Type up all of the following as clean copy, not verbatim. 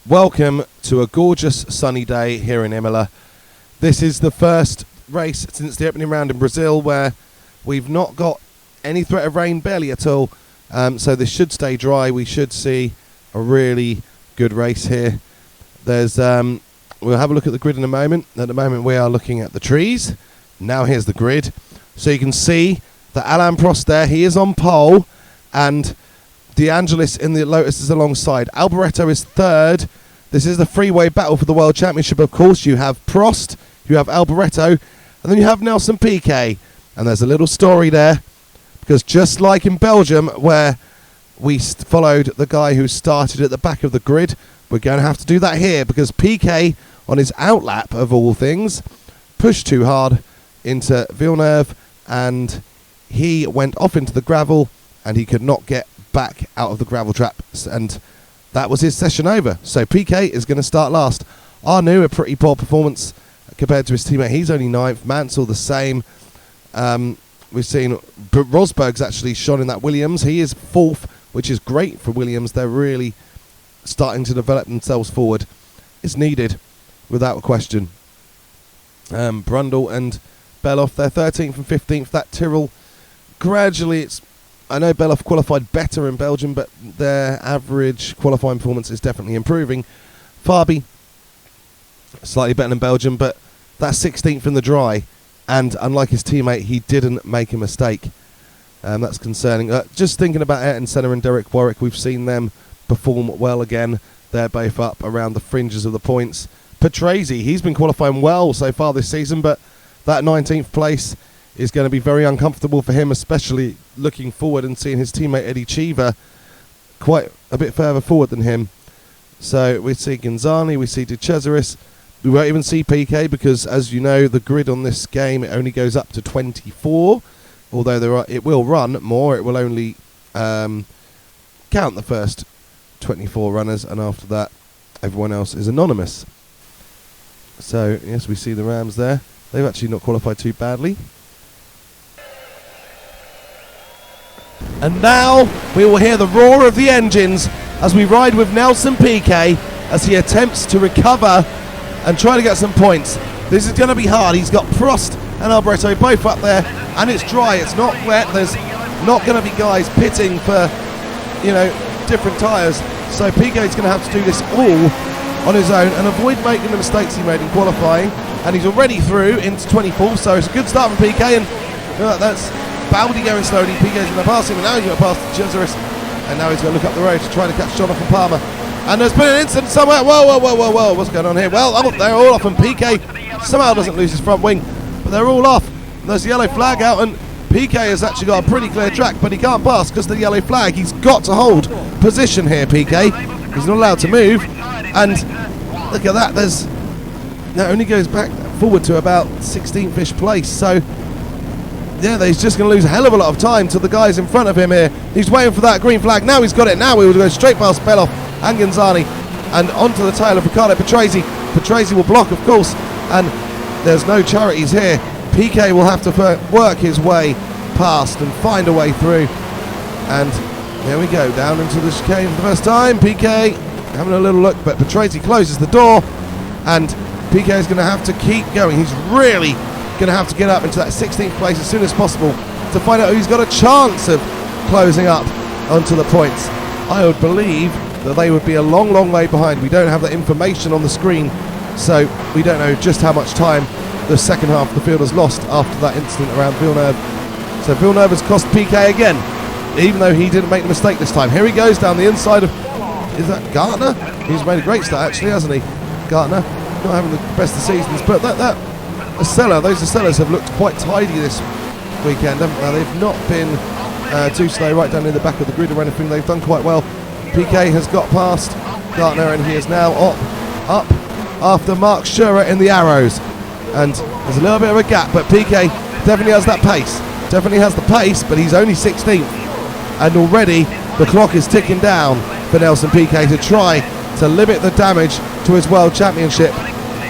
Welcome to a gorgeous sunny day here in Imola. This is the first race since the opening round in Brazil where we've not got any threat of rain, barely at all. So this should stay dry. We should see a really good race here. We'll have a look at the grid in a moment. At the moment we are looking at the trees. Now here's the grid. So you can see that Alain Prost there, he is on pole, and De Angelis in the Lotus is alongside. Alboreto is third. This is the freeway battle for the World Championship, of course. You have Prost, you have Alboreto, and then you have Nelson Piquet. And there's a little story there, because just like in Belgium, where we followed the guy who started at the back of the grid, we're going to have to do that here, because Piquet, on his outlap of all things, pushed too hard into Villeneuve, and he went off into the gravel, and he could not get back out of the gravel trap, and that was his session over. So Piquet is going to start last. Arnoux, a pretty poor performance compared to his teammate. He's only 9th. Mansell the same. We've seen Rosberg's actually shone in that Williams. He is 4th, which is great for Williams. They're really starting to develop themselves forward. It's needed, without a question. Brundle and Beloff, they're 13th and 15th. That Tyrrell, gradually I know Beloff qualified better in Belgium, but their average qualifying performance is definitely improving. Fabi, slightly better than Belgium, but that's 16th in the dry. And unlike his teammate, he didn't make a mistake. That's concerning. Just thinking about Ayrton Senna and Derek Warwick, we've seen them perform well again. They're both up around the fringes of the points. Patrese, he's been qualifying well so far this season, but that 19th place is going to be very uncomfortable for him, especially looking forward and seeing his teammate Eddie Cheever quite a bit further forward than him. So we see Gonzani, we see De Cesaris. We won't even see Piquet because, as you know, the grid on this game, it only goes up to 24. Although it will run more, it will only count the first 24 runners, and after that, everyone else is anonymous. So, yes, we see the Rams there. They've actually not qualified too badly. And now we will hear the roar of the engines as we ride with Nelson Piquet as he attempts to recover and try to get some points. This is going to be hard. He's got Prost and Alboreto both up there, and it's dry, it's not wet. There's not going to be guys pitting for, different tyres. So Piquet's going to have to do this all on his own and avoid making the mistakes he made in qualifying. And he's already through into 24th, so it's a good start from Piquet. And that's Baldi going slowly. Piquet's going to pass him, and now he's going to pass to Cesaris. And now he's going to look up the road to try to catch Jonathan Palmer. And there's been an incident somewhere. Whoa, what's going on here? Well, they're all off, and Piquet somehow doesn't lose his front wing, but they're all off. And there's a yellow flag out, and Piquet has actually got a pretty clear track, but he can't pass because of the yellow flag. He's got to hold position here, Piquet. He's not allowed to move. And look at that, that only goes back forward to about 16th-ish place. So yeah, he's just going to lose a hell of a lot of time to the guys in front of him here. He's waiting for that green flag. Now he's got it. Now we will go straight past Beloff and Gonzani and onto the tail of Riccardo Patrese. Patrese will block, of course, and there's no charities here. Piquet will have to work his way past and find a way through. And there we go, down into the chicane for the first time. Piquet having a little look, but Patrese closes the door, and Piquet is going to have to keep going. He's really going to have to get up into that 16th place as soon as possible to find out who's got a chance of closing up onto the points. I would believe that they would be a long, long way behind. We don't have that information on the screen, so we don't know just how much time the second half of the field has lost after that incident around Villeneuve. So Villeneuve has cost Piquet again, even though he didn't make the mistake this time. Here he goes down the inside of, is that Gartner? He's made a great start actually, hasn't he? Gartner, not having the best of seasons, but those Sellers have looked quite tidy this weekend, haven't they? They've not been too slow right down in the back of the grid or anything. They've done quite well. Piquet has got past Gartner, and he is now up after Mark Schurer in the arrows. And there's a little bit of a gap, but Piquet definitely has that pace. Definitely has the pace, but he's only 16th. And already the clock is ticking down for Nelson Piquet to try to limit the damage to his World Championship,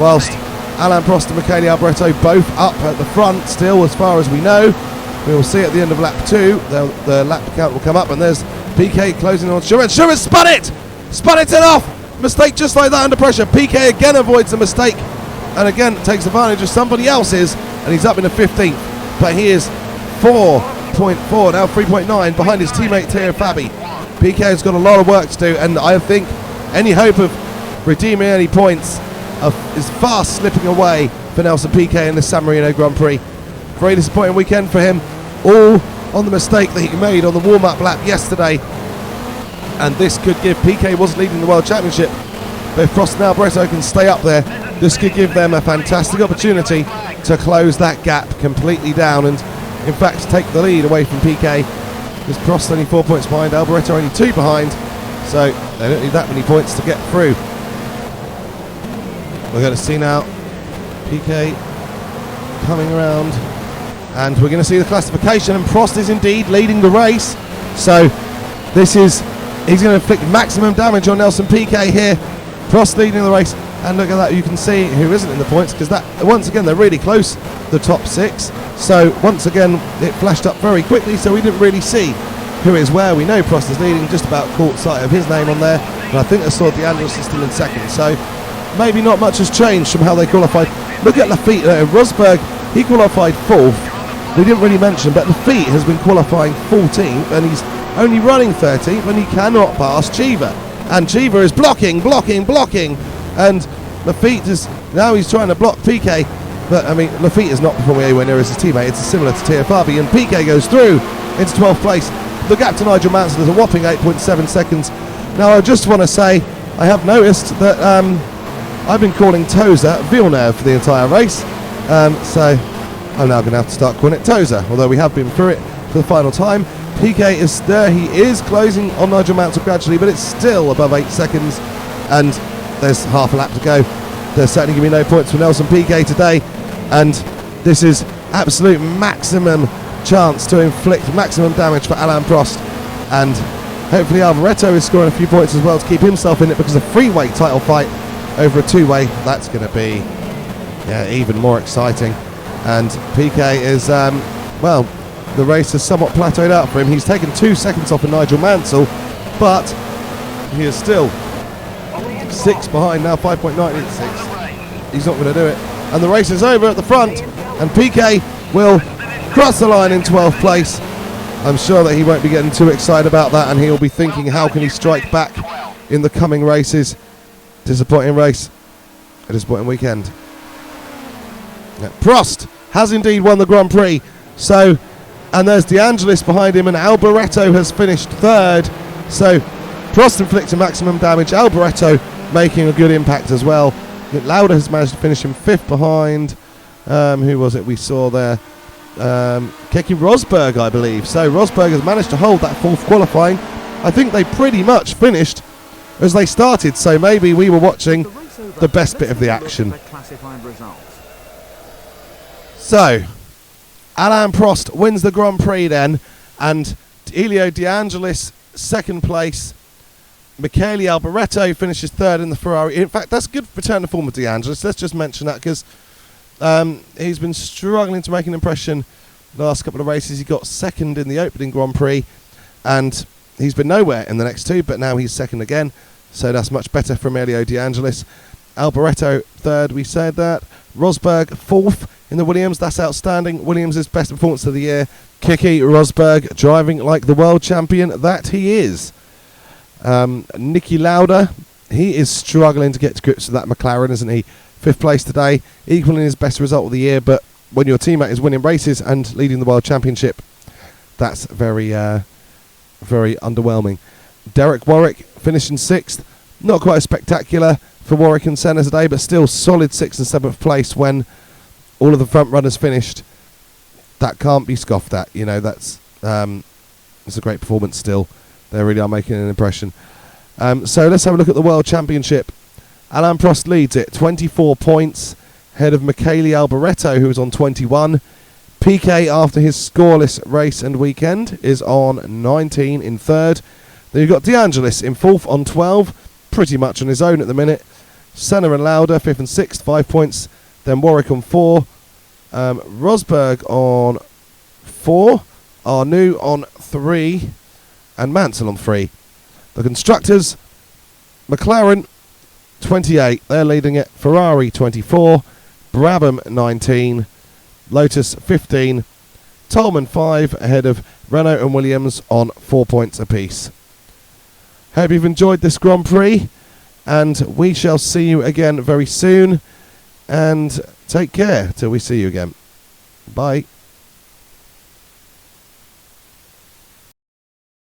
whilst Alain Prost and Michele Alboreto both up at the front still, as far as we know. We will see at the end of lap 2, the lap count will come up, and there's Piquet closing on Schurer. Schurer spun it off! Mistake just like that under pressure. PK again avoids the mistake and again takes advantage of somebody else's, and he's up in the 15th. But he is 4.4, now 3.9 behind his teammate Theo Fabi. PK has got a lot of work to do, and I think any hope of redeeming any points is fast slipping away for Nelson Piquet in the San Marino Grand Prix. Very disappointing weekend for him, all on the mistake that he made on the warm-up lap yesterday. And this could give, PK was leading the World Championship, but if Prost and Alboreto can stay up there, this could give them a fantastic opportunity to close that gap completely down and in fact take the lead away from PK, because Prost only 4 points behind, Alboreto only 2 behind, so they don't need that many points to get through. We're going to see now PK coming around, and we're going to see the classification, and Prost is indeed leading the race. So this is, he's going to inflict maximum damage on Nelson Piquet here. Prost leading the race, and look at that, you can see who isn't in the points, because that, once again, they're really close, the top 6. So once again it flashed up very quickly, so we didn't really see who is where. We know Prost is leading, just about caught sight of his name on there, and I think I saw De Angelis is still in second, so maybe not much has changed from how they qualified. Look at Lafitte, Rosberg, he qualified 4th. We didn't really mention, but Lafitte has been qualifying 14th, and he's only running 13th, and he cannot pass Cheever. And Cheever is blocking, and Lafitte is, now he's trying to block PK, but I mean, Lafitte is not performing anywhere near as his teammate. It's similar to Tiafabi, and PK goes through into 12th place. The gap to Nigel Mansell is a whopping 8.7 seconds. Now I just want to say, I have noticed that I've been calling Toza Villeneuve for the entire race, so I'm now going to have to start calling it Toza, although we have been through it for the final time. PK is there, he is closing on Nigel Mansell gradually, but it's still above 8 seconds, and there's half a lap to go. There's certainly going to be no points for Nelson Piquet today, and this is absolute maximum chance to inflict maximum damage for Alain Prost, and hopefully Alboreto is scoring a few points as well to keep himself in it, because a three-way title fight over a two-way, that's going to be even more exciting. And Piquet is, well, the race has somewhat plateaued out for him. He's taken 2 seconds off of Nigel Mansell, but he is still 6 behind now, 5.986. He's not going to do it. And the race is over at the front, and Piquet will cross the line in 12th place. I'm sure that he won't be getting too excited about that, and he'll be thinking, how can he strike back in the coming races? Disappointing race, a disappointing weekend. Prost has indeed won the Grand Prix, so, and there's De Angelis behind him, and Alboreto has finished 3rd, so Prost inflicting maximum damage, Alboreto making a good impact as well. Lauda has managed to finish him 5th behind, who was it we saw there? Keke Rosberg, I believe. So Rosberg has managed to hold that 4th qualifying. I think they pretty much finished as they started, so maybe we were watching the best bit of the action. So Alain Prost wins the Grand Prix then, and Elio De Angelis 2nd place. Michele Alboreto finishes 3rd in the Ferrari. In fact, that's good return to form of De Angelis. Let's just mention that, because he's been struggling to make an impression the last couple of races. He got 2nd in the opening Grand Prix, and he's been nowhere in the next 2, but now he's 2nd again, so that's much better for Elio De Angelis. Alboreto 3rd, we said that. Rosberg 4th in the Williams, that's outstanding. Williams' best performance of the year. Keke Rosberg driving like the world champion that he is. Niki Lauda, he is struggling to get to grips with that McLaren, isn't he? 5th place today, equaling his best result of the year, but when your teammate is winning races and leading the world championship, that's very very underwhelming. Derek Warwick finishing 6th, not quite as spectacular for Warwick and Senna today, but still solid 6th and 7th place when all of the front runners finished. That can't be scoffed at, you know. That's it's a great performance still. They really are making an impression. So let's have a look at the World Championship. Alain Prost leads it, 24 points, ahead of Michele Alboreto, who is on 21. Piquet, after his scoreless race and weekend, is on 19 in 3rd. Then you've got De Angelis in 4th on 12, pretty much on his own at the minute. Senna and Lauda, 5th and 6th, 5 points. Then Warwick on 4. Rosberg on 4. Arnoux on 3. And Mansell on 3. The constructors, McLaren 28. They're leading it. Ferrari 24, Brabham 19, Lotus 15, Tolman 5 ahead of Renault and Williams on 4 points apiece. Hope you've enjoyed this Grand Prix, and we shall see you again very soon. And take care till we see you again. Bye.